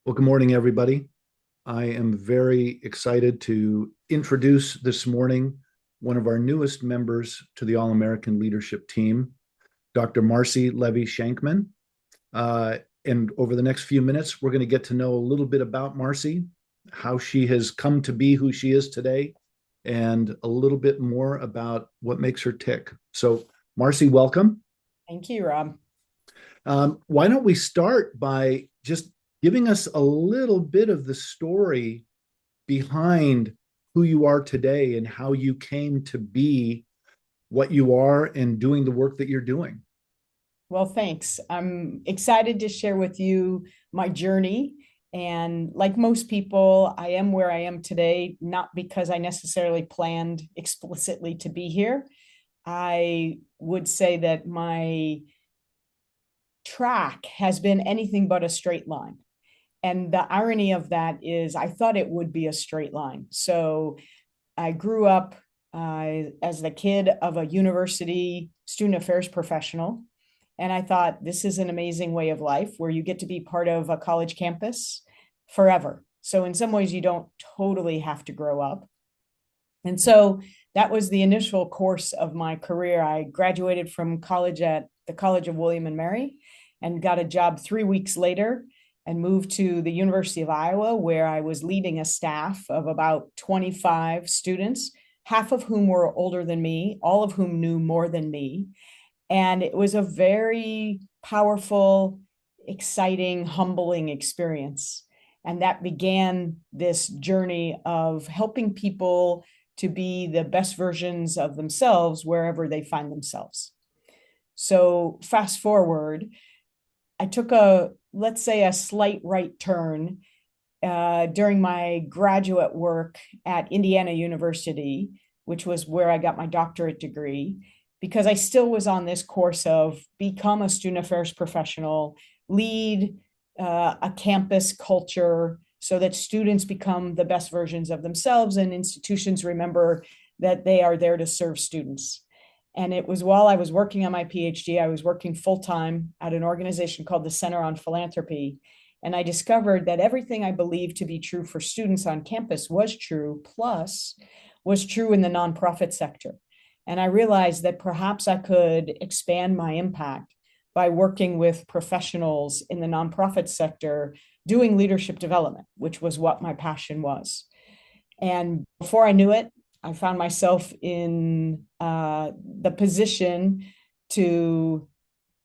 Well, good morning, everybody. I am very excited to introduce this morning one of our newest members to the All American Leadership Team, Dr. Marcy Levy Shankman. And over the next few minutes, we're going to get to know a little bit about Marcy, how she has come to be who she is today, and a little bit more about what makes her tick. So, Marcy, welcome. Thank you, Rob. Why don't we start by just giving us a little bit of the story behind who you are today and how you came to be what you are and doing the work that you're doing? Well, thanks. I'm excited to share with you my journey. And like most people, I am where I am today, not because I necessarily planned explicitly to be here. I would say that my track has been anything but a straight line. And the irony of that is, I thought it would be a straight line. So I grew up as the kid of a university student affairs professional. And I thought, this is an amazing way of life where you get to be part of a college campus forever. So, in some ways, you don't totally have to grow up. And so that was the initial course of my career. I graduated from college at the College of William and Mary and got a job 3 weeks later and moved to the University of Iowa, where I was leading a staff of about 25 students, half of whom were older than me, all of whom knew more than me. And it was a very powerful, exciting, humbling experience. And that began this journey of helping people to be the best versions of themselves wherever they find themselves. So, fast forward, I took let's say, a slight right turn during my graduate work at Indiana University, which was where I got my doctorate degree, because I still was on this course of become a student affairs professional, lead a campus culture so that students become the best versions of themselves and institutions remember that they are there to serve students. And it was while I was working on my PhD, I was working full time at an organization called the Center on Philanthropy. And I discovered that everything I believed to be true for students on campus was true, plus was true in the nonprofit sector. And I realized that perhaps I could expand my impact by working with professionals in the nonprofit sector doing leadership development, which was what my passion was. And before I knew it, I found myself in the position to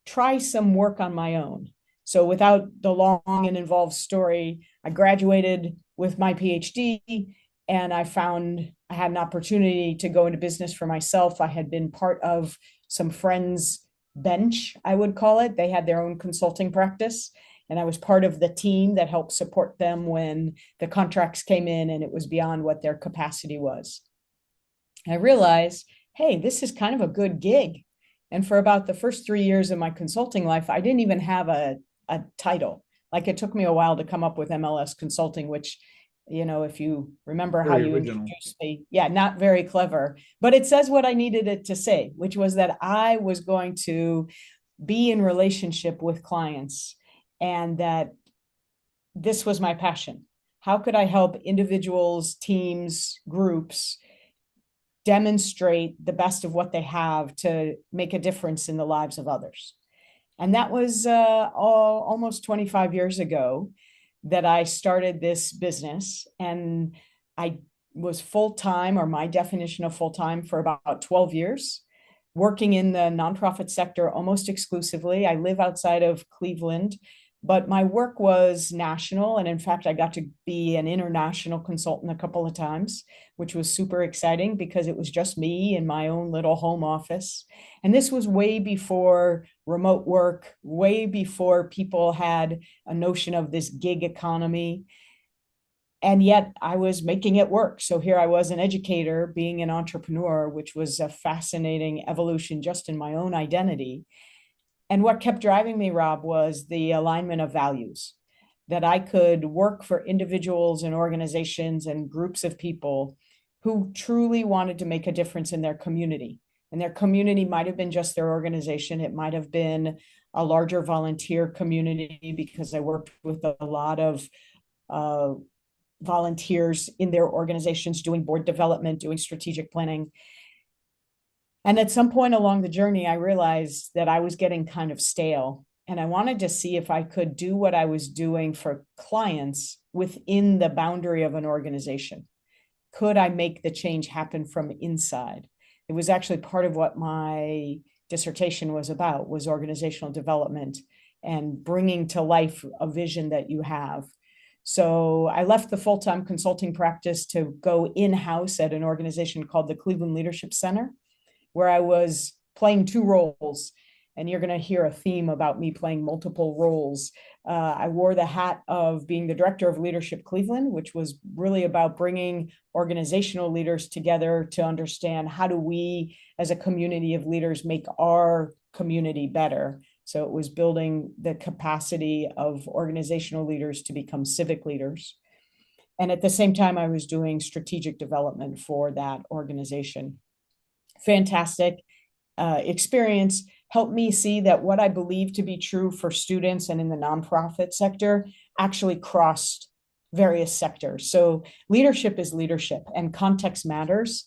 try some work on my own. So, without the long and involved story, I graduated with my PhD and I found I had an opportunity to go into business for myself. I had been part of some friends' bench, I would call it. They had their own consulting practice. And I was part of the team that helped support them when the contracts came in and it was beyond what their capacity was. I realized, hey, this is kind of a good gig. And for about the first 3 years of my consulting life, I didn't even have a title. Like it took me a while to come up with MLS consulting, which, if you remember how Very you original. introduced me, yeah, not very clever, but it says what I needed it to say, which was that I was going to be in relationship with clients and that this was my passion. How could I help individuals, teams, groups demonstrate the best of what they have to make a difference in the lives of others? And that was almost 25 years ago that I started this business. And I was full time, or my definition of full time, for about 12 years, working in the nonprofit sector almost exclusively. I live outside of Cleveland, but my work was national. And in fact, I got to be an international consultant a couple of times, which was super exciting because it was just me in my own little home office. And this was way before remote work, way before people had a notion of this gig economy. And yet I was making it work. So here I was, an educator being an entrepreneur, which was a fascinating evolution just in my own identity. And what kept driving me, Rob, was the alignment of values, that I could work for individuals and organizations and groups of people who truly wanted to make a difference in their community. And their community might have been just their organization. It might have been a larger volunteer community because I worked with a lot of uh, volunteers in their organizations doing board development, doing strategic planning. And at some point along the journey, I realized that I was getting kind of stale. And I wanted to see if I could do what I was doing for clients within the boundary of an organization. Could I make the change happen from inside? It was actually part of what my dissertation was about, was organizational development and bringing to life a vision that you have. So I left the full-time consulting practice to go in-house at an organization called the Cleveland Leadership Center, where I was playing two roles. And you're going to hear a theme about me playing multiple roles. I wore the hat of being the director of Leadership Cleveland, which was really about bringing organizational leaders together to understand how do we, as a community of leaders, make our community better. So it was building the capacity of organizational leaders to become civic leaders. And at the same time, I was doing strategic development for that organization. Fantastic experience helped me see that what I believe to be true for students and in the nonprofit sector actually crossed various sectors. So leadership is leadership and context matters.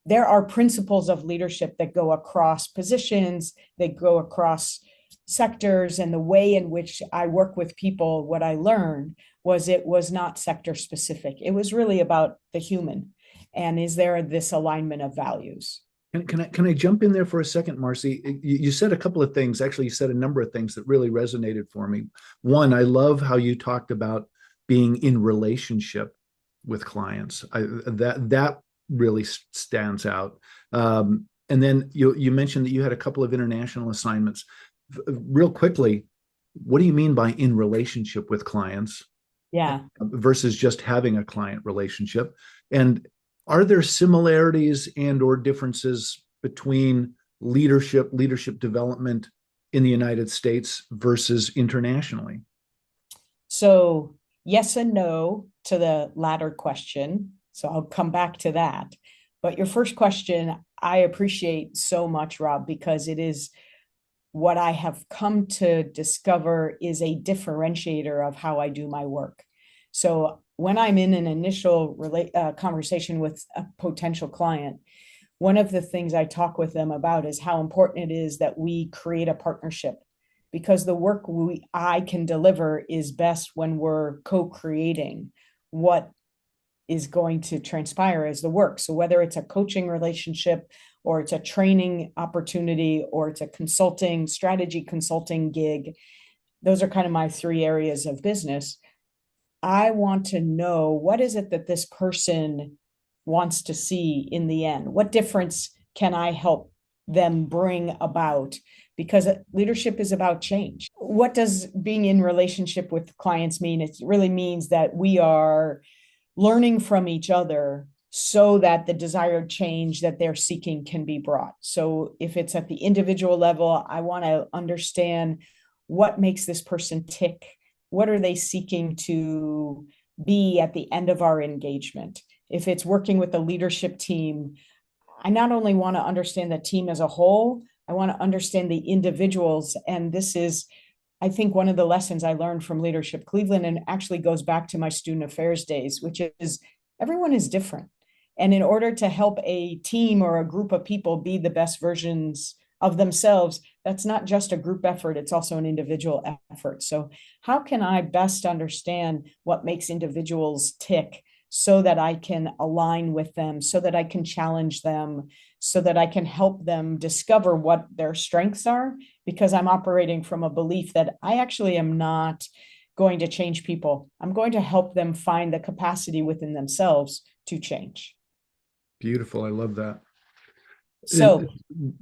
There are principles of leadership that go across positions, they go across sectors, and the way in which I work with people, what I learned was it was not sector specific. It was really about the human. And is there this alignment of values? Can I jump in there for a second, Marcy? You said a couple of things. Actually, you said a number of things that really resonated for me. One, I love how you talked about being in relationship with clients. That really stands out. And then you mentioned that you had a couple of international assignments. Real quickly, what do you mean by in relationship with clients? Yeah. Versus just having a client relationship? And are there similarities and or differences between leadership development in the United States versus internationally? So yes and no to the latter question. So I'll come back to that. But your first question, I appreciate so much, Rob, because it is what I have come to discover is a differentiator of how I do my work. So when I'm in an initial conversation with a potential client, one of the things I talk with them about is how important it is that we create a partnership, because the work I can deliver is best when we're co-creating what is going to transpire as the work. So whether it's a coaching relationship or it's a training opportunity or it's a consulting, strategy consulting gig, those are kind of my three areas of business. I want to know, what is it that this person wants to see in the end? What difference can I help them bring about? Because leadership is about change. What does being in relationship with clients mean? It really means that we are learning from each other so that the desired change that they're seeking can be brought. So if it's at the individual level, I want to understand what makes this person tick. What are they seeking to be at the end of our engagement? If it's working with a leadership team, I not only want to understand the team as a whole, I want to understand the individuals. And this is, I think, one of the lessons I learned from Leadership Cleveland, and actually goes back to my student affairs days, which is everyone is different. And in order to help a team or a group of people be the best versions of themselves, that's not just a group effort, it's also an individual effort. So how can I best understand what makes individuals tick so that I can align with them, so that I can challenge them, so that I can help them discover what their strengths are? Because I'm operating from a belief that I actually am not going to change people. I'm going to help them find the capacity within themselves to change. Beautiful. I love that. So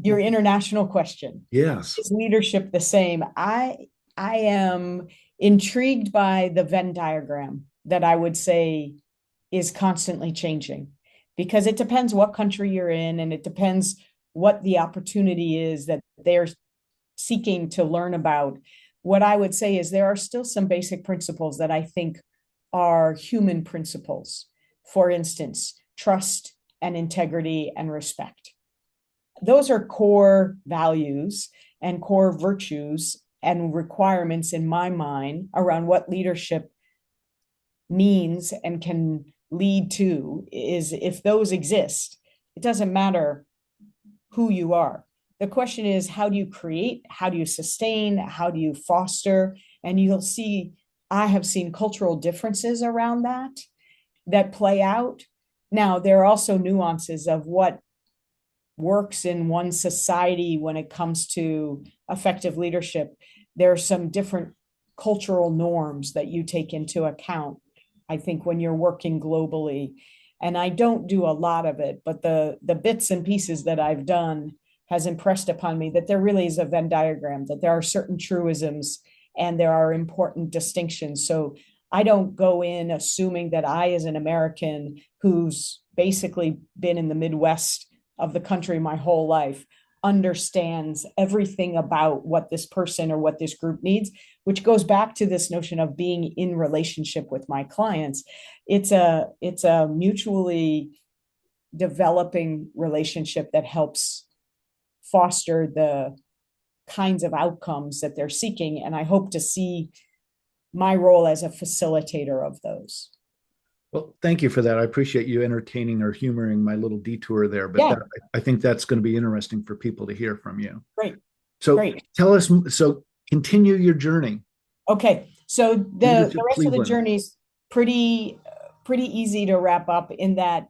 your international question, Yes. is leadership the same? I am intrigued by the Venn diagram that I would say is constantly changing, because it depends what country you're in, and it depends what the opportunity is that they're seeking to learn about. What I would say is there are still some basic principles that I think are human principles. For instance, trust and integrity and respect. those are core values and core virtues and requirements in my mind around what leadership means and can lead to. Is if those exist, it doesn't matter who you are. The question is, how do you create, how do you sustain, how do you foster? And you'll see, I have seen cultural differences around that play out. Now, there are also nuances of what works in one society when it comes to effective leadership. There are some different cultural norms that you take into account, I think, when you're working globally. And I don't do a lot of it, but the bits and pieces that I've done has impressed upon me that there really is a Venn diagram, that there are certain truisms and there are important distinctions. So I don't go in assuming that I, as an American who's basically been in the Midwest of the country my whole life, understands everything about what this person or what this group needs, which goes back to this notion of being in relationship with my clients. It's a mutually developing relationship that helps foster the kinds of outcomes that they're seeking. And I hope to see my role as a facilitator of those. Well, thank you for that. I appreciate you entertaining or humoring my little detour there, but Yeah, that, I think that's going to be interesting for people to hear from you. great, So great. tell us, so continue your journey. Okay, so the Leadership rest of the Cleveland. journey's pretty easy to wrap up in that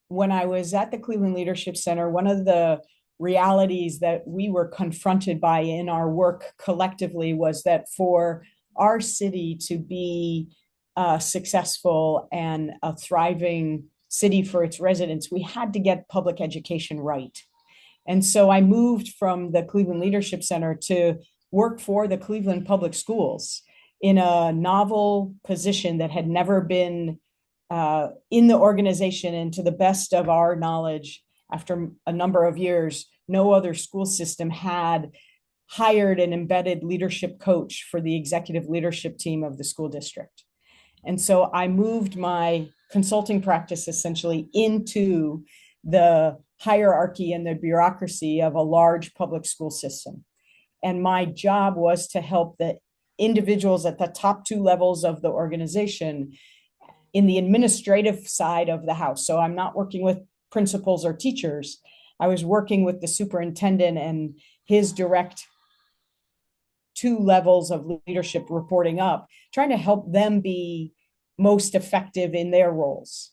when I was at the Cleveland Leadership Center, one of the realities that we were confronted by in our work collectively was that for our city to be successful and a thriving city for its residents, we had to get public education right. And so I moved from the Cleveland Leadership Center to work for the Cleveland Public Schools in a novel position that had never been in the organization. And to the best of our knowledge, after a number of years, no other school system had hired an embedded leadership coach for the executive leadership team of the school district. And so I moved my consulting practice essentially into the hierarchy and the bureaucracy of a large public school system. And my job was to help the individuals at the top two levels of the organization in the administrative side of the house. So I'm not working with principals or teachers. I was working with the superintendent and his direct two levels of leadership reporting up, trying to help them be most effective in their roles.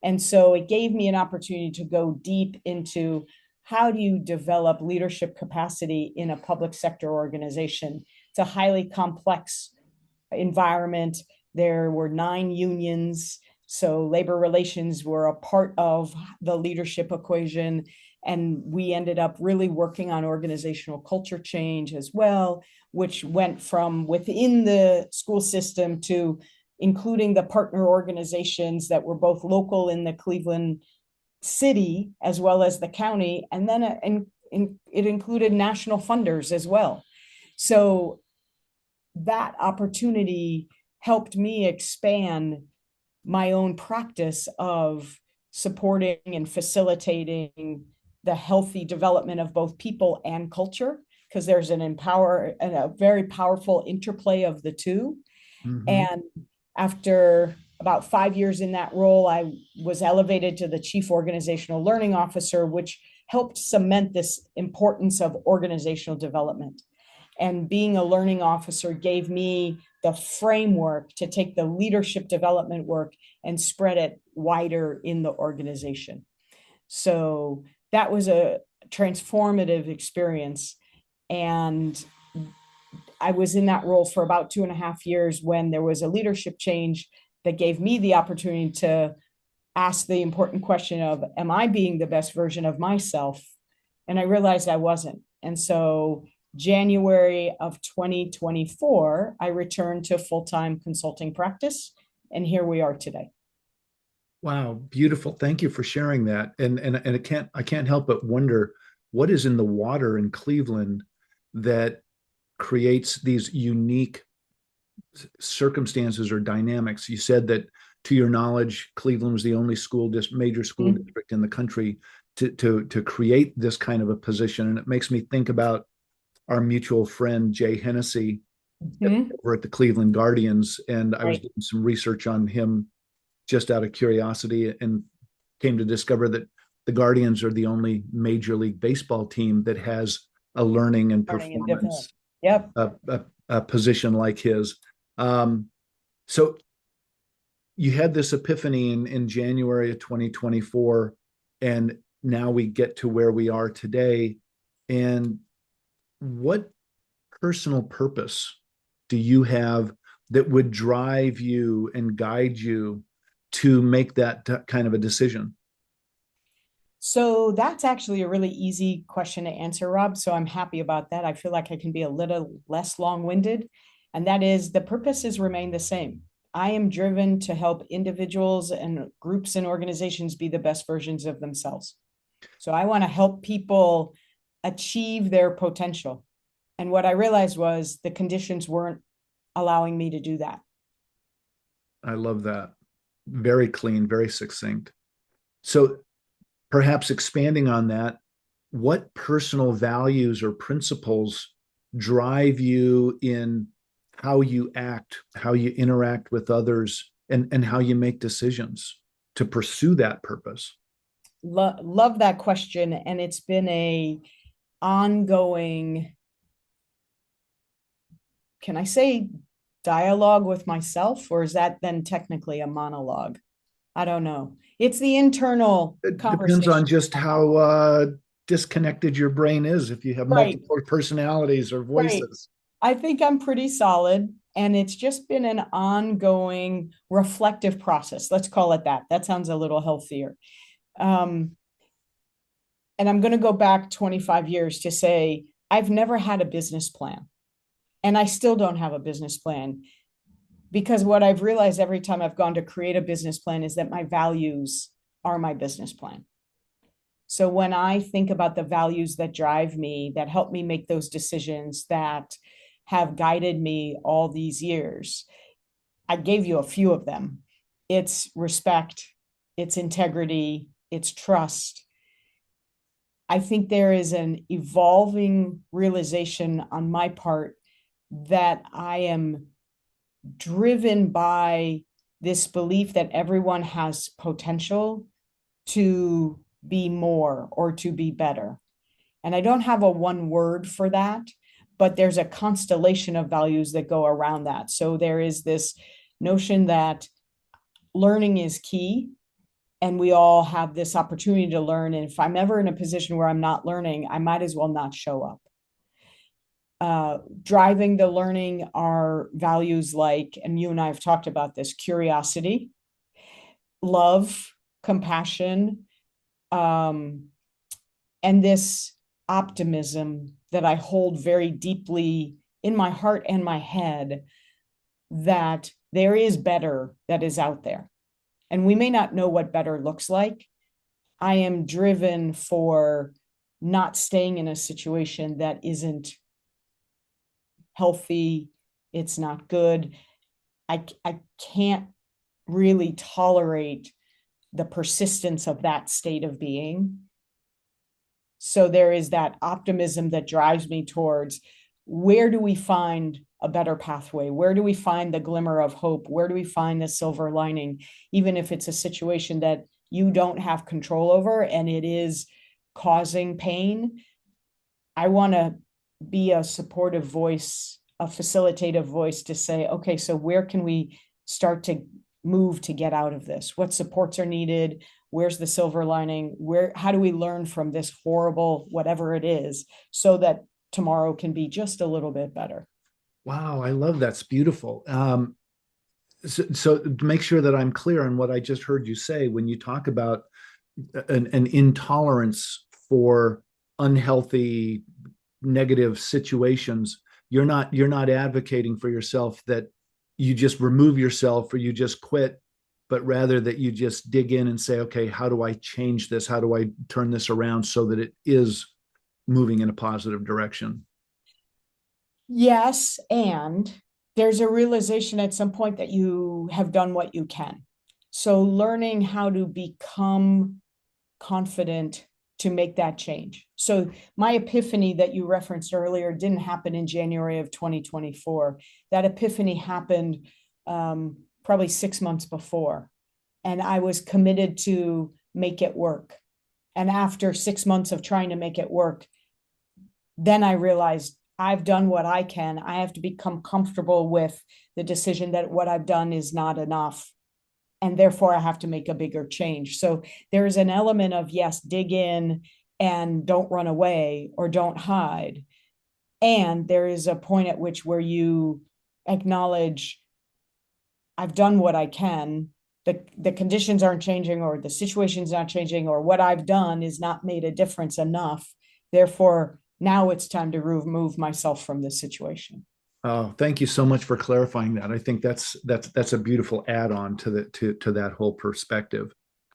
And so it gave me an opportunity to go deep into how do you develop leadership capacity in a public sector organization. It's a highly complex environment. There were 9 unions, so labor relations were a part of the leadership equation. And we ended up really working on organizational culture change as well, which went from within the school system to including the partner organizations that were both local in the Cleveland city as well as the county. And then it included national funders as well. So that opportunity helped me expand my own practice of supporting and facilitating the healthy development of both people and culture, because there's an empower and a very powerful interplay of the two. Mm-hmm. And after about 5 years in that role, I was elevated to the chief organizational learning officer, which helped cement this importance of organizational development. And being a learning officer gave me the framework to take the leadership development work and spread it wider in the organization. So that was a transformative experience. And I was in that role for about 2.5 years when there was a leadership change that gave me the opportunity to ask the important question of, am I being the best version of myself? And I realized I wasn't. And so January of 2024, I returned to full-time consulting practice. And here we are today. Wow, beautiful. Thank you for sharing that. And I can't help but wonder what is in the water in Cleveland that creates these unique circumstances or dynamics. You said that, to your knowledge, Cleveland was the only major school district in the country to create this kind of a position. And it makes me think about our mutual friend Jay Hennessy Mhm. over at the Cleveland Guardians, and I was Right. doing some research on him just out of curiosity, and came to discover that the Guardians are the only Major League Baseball team that has a learning and Learning and development. performance Yep. a position like his. Um, so you had this epiphany in January of 2024, and now we get to where we are today. And what personal purpose do you have that would drive you and guide you to make that kind of a decision? So that's actually a really easy question to answer, Rob. So I'm happy about that. I feel like I can be a little less long-winded. And that is the purposes remain the same. I am driven to help individuals and groups and organizations be the best versions of themselves. So I want to help people achieve their potential. And what I realized was the conditions weren't allowing me to do that. I love that. Very clean, very succinct. So perhaps expanding on that, what personal values or principles drive you in how you act, how you interact with others, and how you make decisions to pursue that purpose? Love that question. And it's been a ongoing, can I say dialogue with myself, or is that then technically a monologue? I don't know. It's the internal It depends conversation. on just how disconnected your brain is if you have Right, multiple personalities or right. voices. I think I'm pretty solid. And it's just been an ongoing reflective process. Let's call it that. That sounds a little healthier. Um, and I'm going to go back 25 years to say, I've never had a business plan. And I still don't have a business plan because what I've realized every time I've gone to create a business plan is that my values are my business plan. So when I think about the values that drive me, that help me make those decisions, that have guided me all these years, I gave you a few of them. It's respect, it's integrity, it's trust. I think there is an evolving realization on my part that I am driven by this belief that everyone has potential to be more or to be better. And I don't have a one word for that, but there's a constellation of values that go around that. So there is this notion that learning is key and we all have this opportunity to learn. And if I'm ever in a position where I'm not learning, I might as well not show up. Driving the learning are values like, and you and I have talked about this, curiosity, love, compassion, um, and this optimism that I hold very deeply in my heart and my head that there is better that is out there. And we may not know what better looks like. I am driven for not staying in a situation that isn't healthy, it's not good. I can't really tolerate the persistence of that state of being. So there is that optimism that drives me towards where do we find a better pathway? Where do we find the glimmer of hope? Where do we find the silver lining? Even if it's a situation that you don't have control over and it is causing pain, I want to be a supportive voice, a facilitative voice to say, okay, so where can we start to move to get out of this? What supports are needed? Where's the silver lining? How do we learn from this horrible, whatever it is, so that tomorrow can be just a little bit better? Wow, I love that's beautiful. So to make sure that I'm clear on what I just heard you say, when you talk about an intolerance for unhealthy, negative situations, you're not advocating for yourself that you just remove yourself or you just quit, but rather that you just dig in and say, okay, how do I change this? How do I turn this around so that it is moving in a positive direction? Yes, and there's a realization at some point that you have done what you can. So learning how to become confident to make that change. So my epiphany that you referenced earlier didn't happen in January of 2024. That epiphany happened probably 6 months before. And I was committed to make it work. And after 6 months of trying to make it work, then I realized I've done what I can. I have to become comfortable with the decision that what I've done is not enough. And therefore, I have to make a bigger change. So there's an element of, yes, dig in and don't run away or don't hide. And there is a point at which where you acknowledge, I've done what I can. The conditions aren't changing, or the situation's not changing, or what I've done is not made a difference enough. Therefore, now it's time to remove myself from this situation. Oh, thank you so much for clarifying that. I think that's a beautiful add-on to that whole perspective.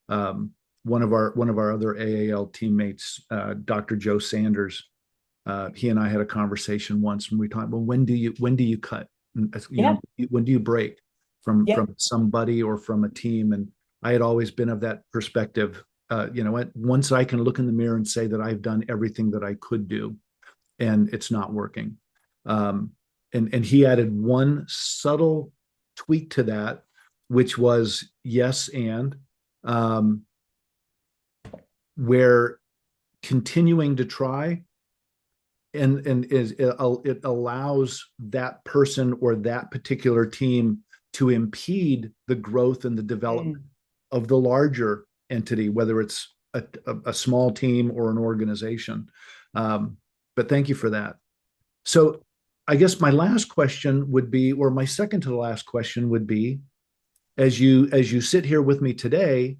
One of our other AAL teammates, Dr. Joe Sanders, he and I had a conversation once when we talked. Well, when do you cut? Yeah. When do you break from somebody or from a team? And I had always been of that perspective. Once I can look in the mirror and say that I've done everything that I could do, and it's not working. And he added one subtle tweak to that, which was yes, and where continuing to try and it allows that person or that particular team to impede the growth and the development of the larger entity, whether it's a small team or an organization. But thank you for that. So I guess my last question would be, or my second to the last question would be, as you sit here with me today,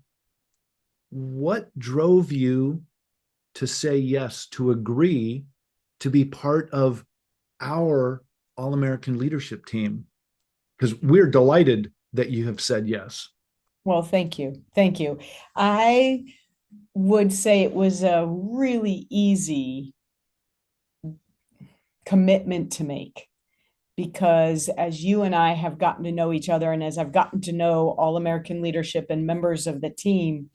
what drove you to say yes, to agree to be part of our All-American leadership team? Because we're delighted that you have said yes. Well, thank you. Thank you. I would say it was a really easy commitment to make, because as you and I have gotten to know each other, and as I've gotten to know All American leadership and members of the team,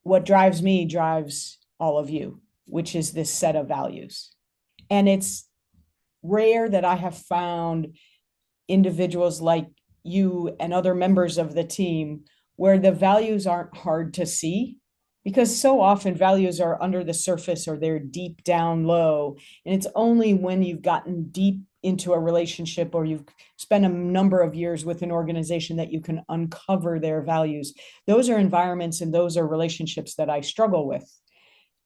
what drives me drives all of you, which is this set of values. And it's rare that I have found individuals like you and other members of the team where the values aren't hard to see, because so often values are under the surface or they're deep down low. And it's only when you've gotten deep into a relationship or you've spent a number of years with an organization that you can uncover their values. Those are environments and those are relationships that I struggle with.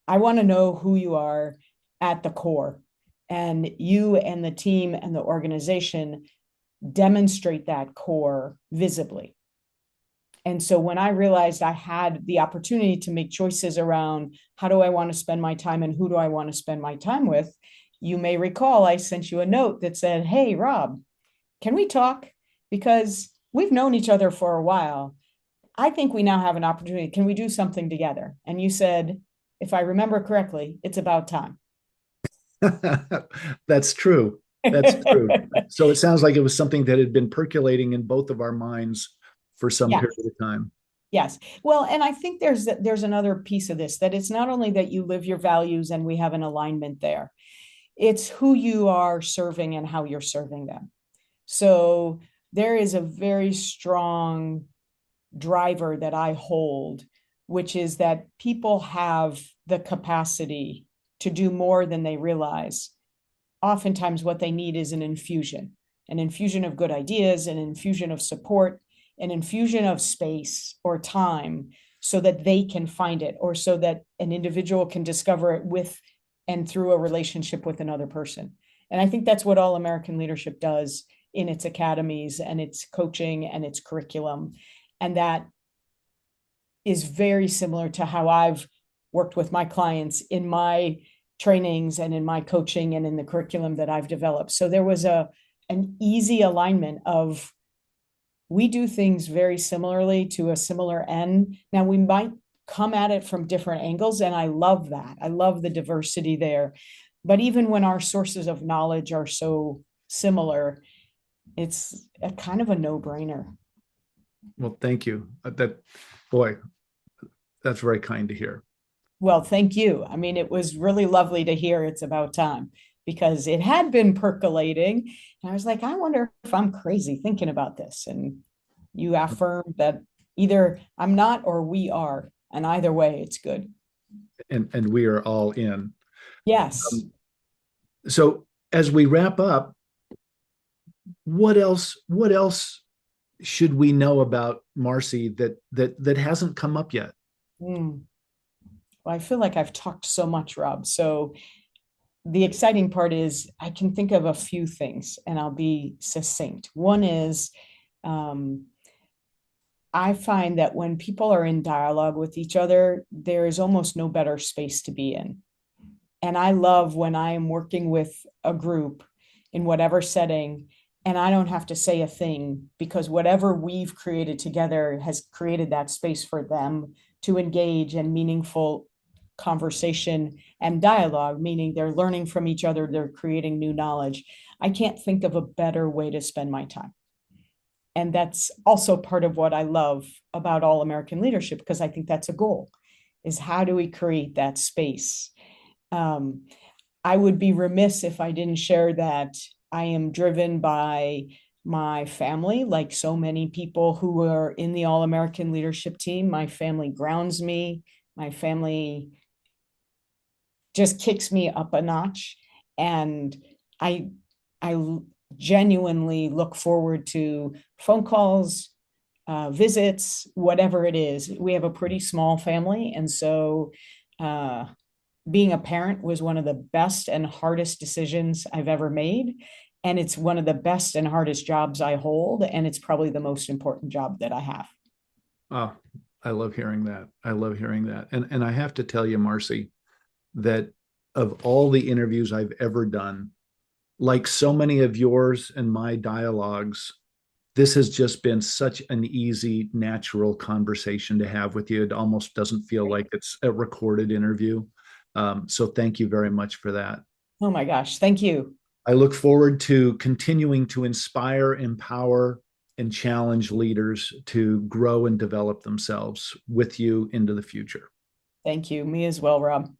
I want to know who you are at the core, and you and the team and the organization demonstrate that core visibly. And so when I realized I had the opportunity to make choices around how do I want to spend my time and who do I want to spend my time with, you may recall I sent you a note that said, "Hey, Rob, can we talk? Because we've known each other for a while. I think we now have an opportunity. Can we do something together?" And you said, if I remember correctly, it's about time. That's true. That's true. So it sounds like it was something that had been percolating in both of our minds for some Yeah. period of time. Yes. Well, and I think there's another piece of this, that it's not only that you live your values and we have an alignment there. It's who you are serving and how you're serving them. So there is a very strong driver that I hold, which is that people have the capacity to do more than they realize. Oftentimes what they need is an infusion of good ideas, an infusion of support, an infusion of space or time so that they can find it, or so that an individual can discover it with and through a relationship with another person. And I think that's what All American Leadership does in its academies and its coaching and its curriculum. And that is very similar to how I've worked with my clients in my trainings and in my coaching and in the curriculum that I've developed. So there was an easy alignment of, we do things very similarly to a similar end. Now we might come at it from different angles, and I love that. I love the diversity there. But even when our sources of knowledge are so similar, it's a kind of a no-brainer. Well, thank you. Boy, that's very kind to hear. Well, thank you. I mean, it was really lovely to hear it's about time because it had been percolating. And I was like, I wonder if I'm crazy thinking about this. And you affirmed that either I'm not or we are. And either way, it's good. And we are all in. Yes. Um, so as we wrap up, what else should we know about Marcy that hasn't come up yet? Mm. Well, I feel like I've talked so much, Rob. So the exciting part is I can think of a few things and I'll be succinct. One is um, I find that when people are in dialogue with each other, there is almost no better space to be in. And I love when I am working with a group in whatever setting, and I don't have to say a thing because whatever we've created together has created that space for them to engage in meaningful conversation and dialogue, meaning they're learning from each other, they're creating new knowledge. I can't think of a better way to spend my time. And that's also part of what I love about All American Leadership, because I think that's a goal, is how do we create that space? Um, I would be remiss if I didn't share that I am driven by my family, like so many people who are in the All American Leadership team. My family grounds me. My family just kicks me up a notch. And I, I genuinely look forward to phone calls, visits, whatever it is. We have a pretty small family. And so, being a parent was one of the best and hardest decisions I've ever made. And it's one of the best and hardest jobs I hold. And it's probably the most important job that I have. Oh, I love hearing that. I love hearing that. And I have to tell you, Marcy, that of all the interviews I've ever done, like so many of yours and my dialogues, this has just been such an easy, natural conversation to have with you. It almost doesn't feel like it's a recorded interview. So thank you very much for that. Oh my gosh. Thank you. I look forward to continuing to inspire, empower, and challenge leaders to grow and develop themselves with you into the future. Thank you. Me as well, Rob.